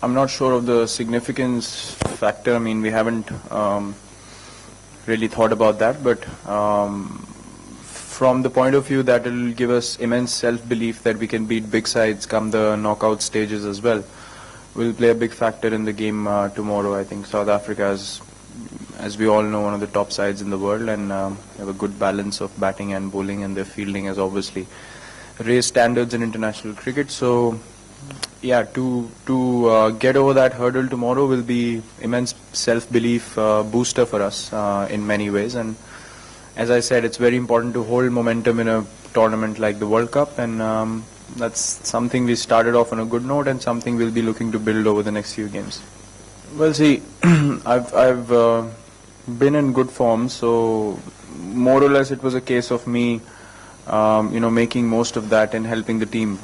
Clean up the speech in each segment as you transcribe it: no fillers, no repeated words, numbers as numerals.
I'm not sure of the significance factor. I mean, we haven't really thought about that, but from the point of view that it will give us immense self-belief that we can beat big sides come the knockout stages as well, will play a big factor in the game tomorrow. I think South Africa is, as we all know, one of the top sides in the world, and have a good balance of batting and bowling, and their fielding has obviously raised standards in international cricket. So yeah, to get over that hurdle tomorrow will be immense self-belief booster for us in many ways. And as I said, it's very important to hold momentum in a tournament like the World Cup, and that's something we started off on a good note and something we'll be looking to build over the next few games. Well, see, I've been in good form, so more or less it was a case of me making most of that and helping the team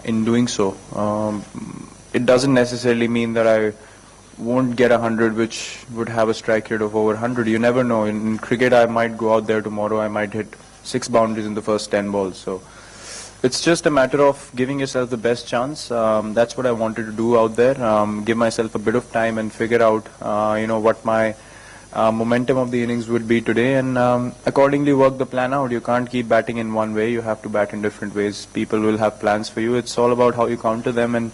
in doing so. It doesn't necessarily mean that I won't get 100, which would have a strike rate of over 100. You never know. In cricket, I might go out there tomorrow, I might hit 6 boundaries in the first 10 balls. So it's just a matter of giving yourself the best chance. That's what I wanted to do out there. Give myself a bit of time and figure out, what my momentum of the innings would be today, and accordingly work the plan out. You can't keep batting in one way. You have to bat in different ways. People will have plans for you. It's all about how you counter them and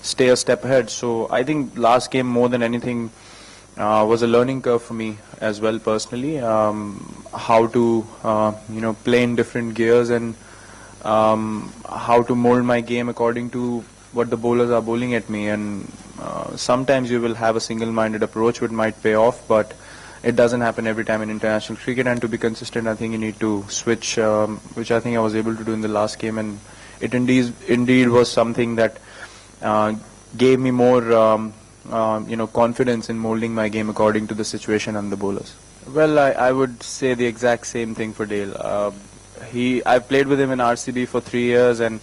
stay a step ahead. So I think last game more than anything was a learning curve for me as well personally. How to play in different gears, and how to mold my game according to what the bowlers are bowling at me. And sometimes you will have a single-minded approach which might pay off, but it doesn't happen every time in international cricket. And to be consistent, I think you need to switch, which I think I was able to do in the last game, and it indeed was something that gave me more confidence in molding my game according to the situation and the bowlers. Well, I would say the exact same thing for Dale. I've played with him in RCB for 3 years, and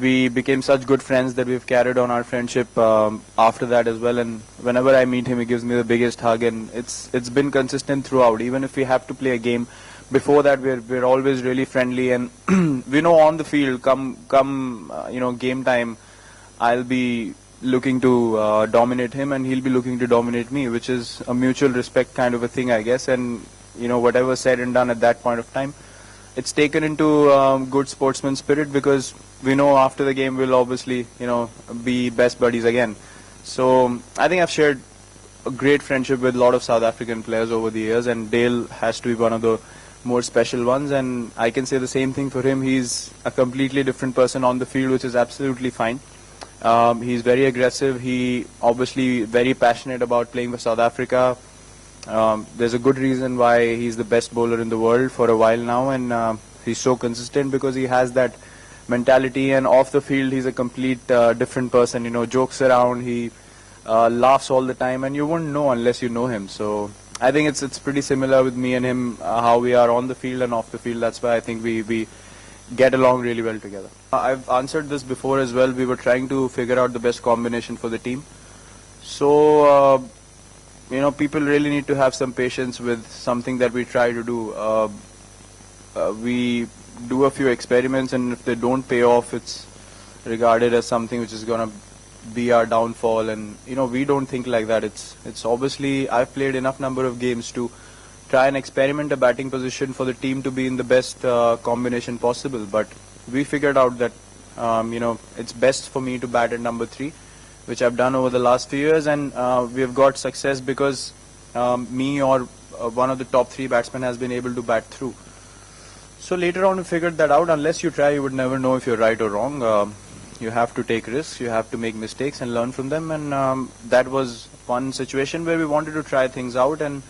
we became such good friends that we've carried on our friendship after that as well. And whenever I meet him, he gives me the biggest hug, and it's been consistent throughout. Even if we have to play a game, before that we're always really friendly, and we know on the field, come game time, I'll be looking to dominate him, and he'll be looking to dominate me, which is a mutual respect kind of a thing, I guess. And whatever said and done at that point of time, it's taken into good sportsman spirit, because we know after the game we'll obviously be best buddies again. So I think I've shared a great friendship with a lot of South African players over the years, and Dale has to be one of the more special ones. And I can say the same thing for him. He's a completely different person on the field, which is absolutely fine. He's very aggressive. He obviously very passionate about playing for South Africa. There's a good reason why he's the best bowler in the world for a while now, and he's so consistent because he has that mentality. And off the field, he's a complete different person. Jokes around, he laughs all the time, and you wouldn't know unless you know him. So I think it's pretty similar with me and him, how we are on the field and off the field. That's why I think we get along really well together. I've answered this before as well. We were trying to figure out the best combination for the team. So people really need to have some patience with something that we try to do. We do a few experiments, and if they don't pay off, it's regarded as something which is going to be our downfall. And we don't think like that. It's obviously, I've played enough number of games to try and experiment a batting position for the team to be in the best combination possible. But we figured out that it's best for me to bat at number 3, which I've done over the last few years, and we have got success because me or one of the top 3 batsmen has been able to bat through. So later on we figured that out. Unless you try, you would never know if you're right or wrong. You have to take risks, you have to make mistakes and learn from them, and that was one situation where we wanted to try things out, and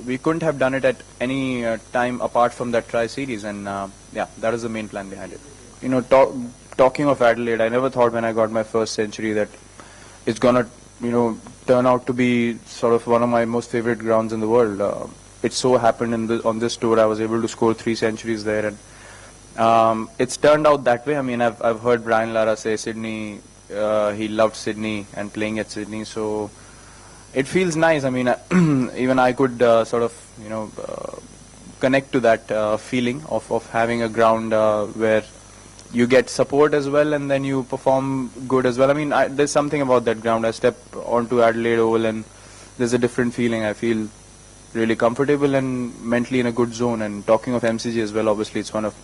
we couldn't have done it at any time apart from that tri-series, and that is the main plan behind it. Talking of Adelaide, I never thought when I got my first century that it's gonna, turn out to be sort of one of my most favorite grounds in the world. It so happened on this tour I was able to score 3 centuries there, and it's turned out that way. I mean, I've heard Brian Lara say Sydney, he loved Sydney and playing at Sydney, so it feels nice. I mean, even I could connect to that feeling of having a ground where you get support as well, and then you perform good as well. I mean, there's something about that ground. I step onto Adelaide Oval and there's a different feeling. I feel really comfortable and mentally in a good zone. And talking of MCG as well, obviously it's one of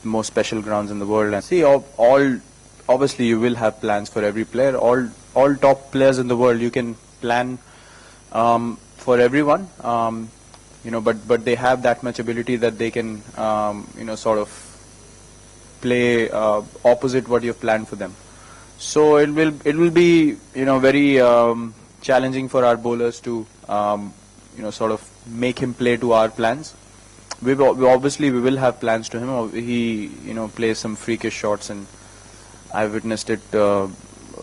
the most special grounds in the world. And see, all obviously you will have plans for every player. All top players in the world, you can plan for everyone. But they have that much ability that they can sort of play opposite what you've planned for them. So it will be very challenging for our bowlers to sort of make him play to our plans. We will have plans to him. He plays some freakish shots, and I've witnessed it a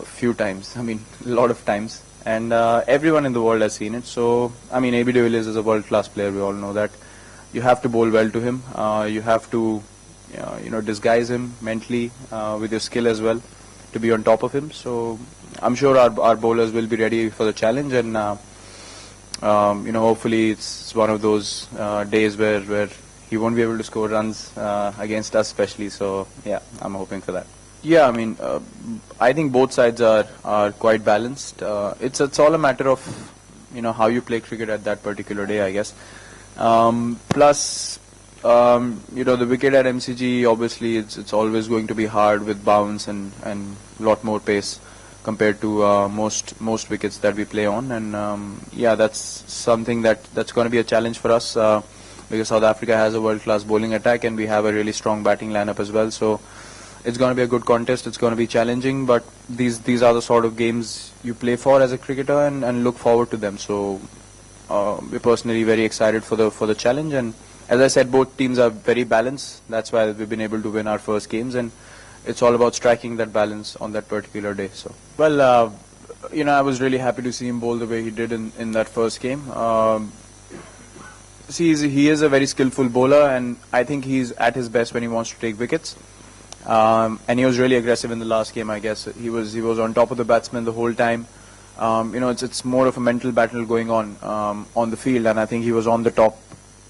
few times. I mean, a lot of times, and everyone in the world has seen it. So I mean, AB de Villiers is a world-class player. We all know that. You have to bowl well to him. You have to disguise him mentally with your skill as well to be on top of him. So I'm sure our bowlers will be ready for the challenge, and hopefully it's one of those days where he won't be able to score runs against us especially. So yeah, I'm hoping for that. Yeah, I mean, I think both sides are quite balanced. It's all a matter of how you play cricket at that particular day, I guess. Plus, the wicket at MCG, obviously it's always going to be hard with bounce and a lot more pace compared to most wickets that we play on. And yeah, that's something that's going to be a challenge for us because South Africa has a world-class bowling attack and we have a really strong batting lineup as well. So it's going to be a good contest. It's going to be challenging, but these are the sort of games you play for as a cricketer and look forward to them. So we're personally very excited for the challenge. And as I said, both teams are very balanced. That's why we've been able to win our first games, and it's all about striking that balance on that particular day. So, well, I was really happy to see him bowl the way he did in that first game. He is a very skillful bowler, and I think he's at his best when he wants to take wickets. And he was really aggressive in the last game, I guess. He was on top of the batsman the whole time. It's more of a mental battle going on the field, and I think he was on the top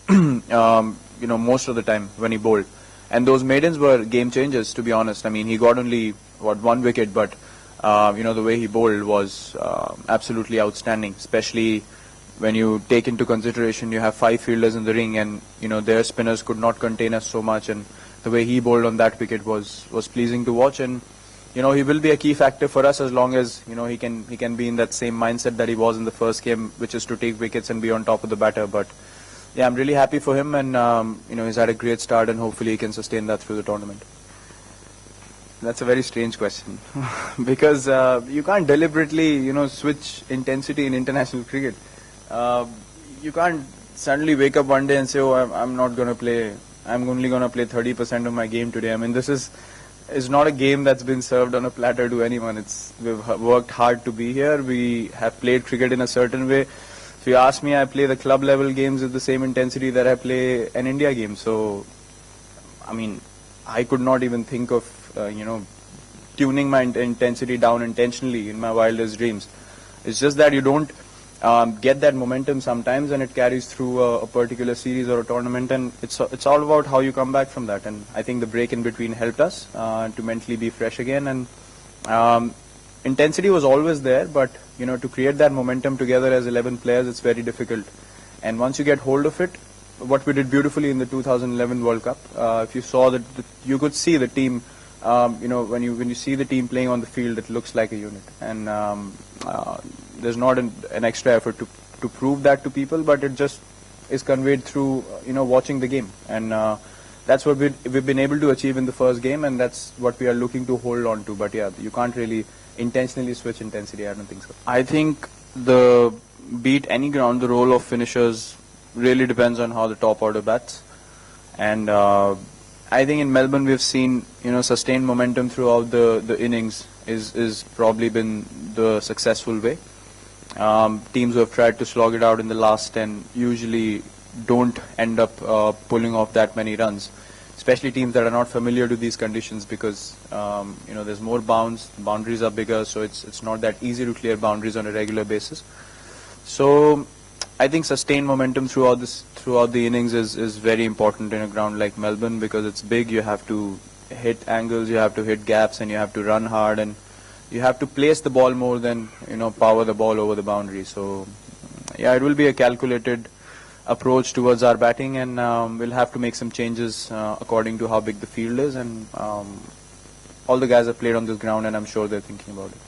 most of the time when he bowled. And those maidens were game changers, to be honest. I mean, he got only one wicket, but the way he bowled was absolutely outstanding, especially when you take into consideration you have 5 fielders in the ring, and their spinners could not contain us so much, and the way he bowled on that wicket was pleasing to watch. And he will be a key factor for us as long as he can be in that same mindset that he was in the first game, which is to take wickets and be on top of the batter. But yeah, I'm really happy for him, and he's had a great start, and hopefully he can sustain that through the tournament. That's a very strange question because you can't deliberately switch intensity in international cricket. You can't suddenly wake up one day and say, I'm not going to play. I'm only going to play 30% of my game today. I mean, this is not a game that's been served on a platter to anyone. We've worked hard to be here. We have played cricket in a certain way. If you ask me, I play the club level games with the same intensity that I play an India game. So, I mean, I could not even think of, tuning my intensity down intentionally in my wildest dreams. It's just that you don't get that momentum sometimes, and it carries through a particular series or a tournament, and it's all about how you come back from that. And I think the break in between helped us to mentally be fresh again. And intensity was always there, but to create that momentum together as 11 players, it's very difficult. And once you get hold of it, what we did beautifully in the 2011 World Cup, if you saw that, you could see the team. When you see the team playing on the field, it looks like a unit. And there's not an extra effort to prove that to people, but it just is conveyed through watching the game. And that's what we've been able to achieve in the first game, and that's what we are looking to hold on to. But yeah, you can't really intentionally switch intensity. I don't think so. I think beat any ground, the role of finishers really depends on how the top order bats. And I think in Melbourne we've seen sustained momentum throughout the innings is probably been the successful way. Teams who have tried to slog it out in the last 10 usually don't end up pulling off that many runs, especially teams that are not familiar to these conditions, because there's more bounce, boundaries are bigger, so it's not that easy to clear boundaries on a regular basis. So I think sustained momentum throughout the innings is very important in a ground like Melbourne, because it's big. You have to hit angles, you have to hit gaps, and you have to run hard, and you have to place the ball more than power the ball over the boundary. So yeah, it will be a calculated approach towards our batting, and we'll have to make some changes according to how big the field is, and all the guys have played on this ground, and I'm sure they're thinking about it.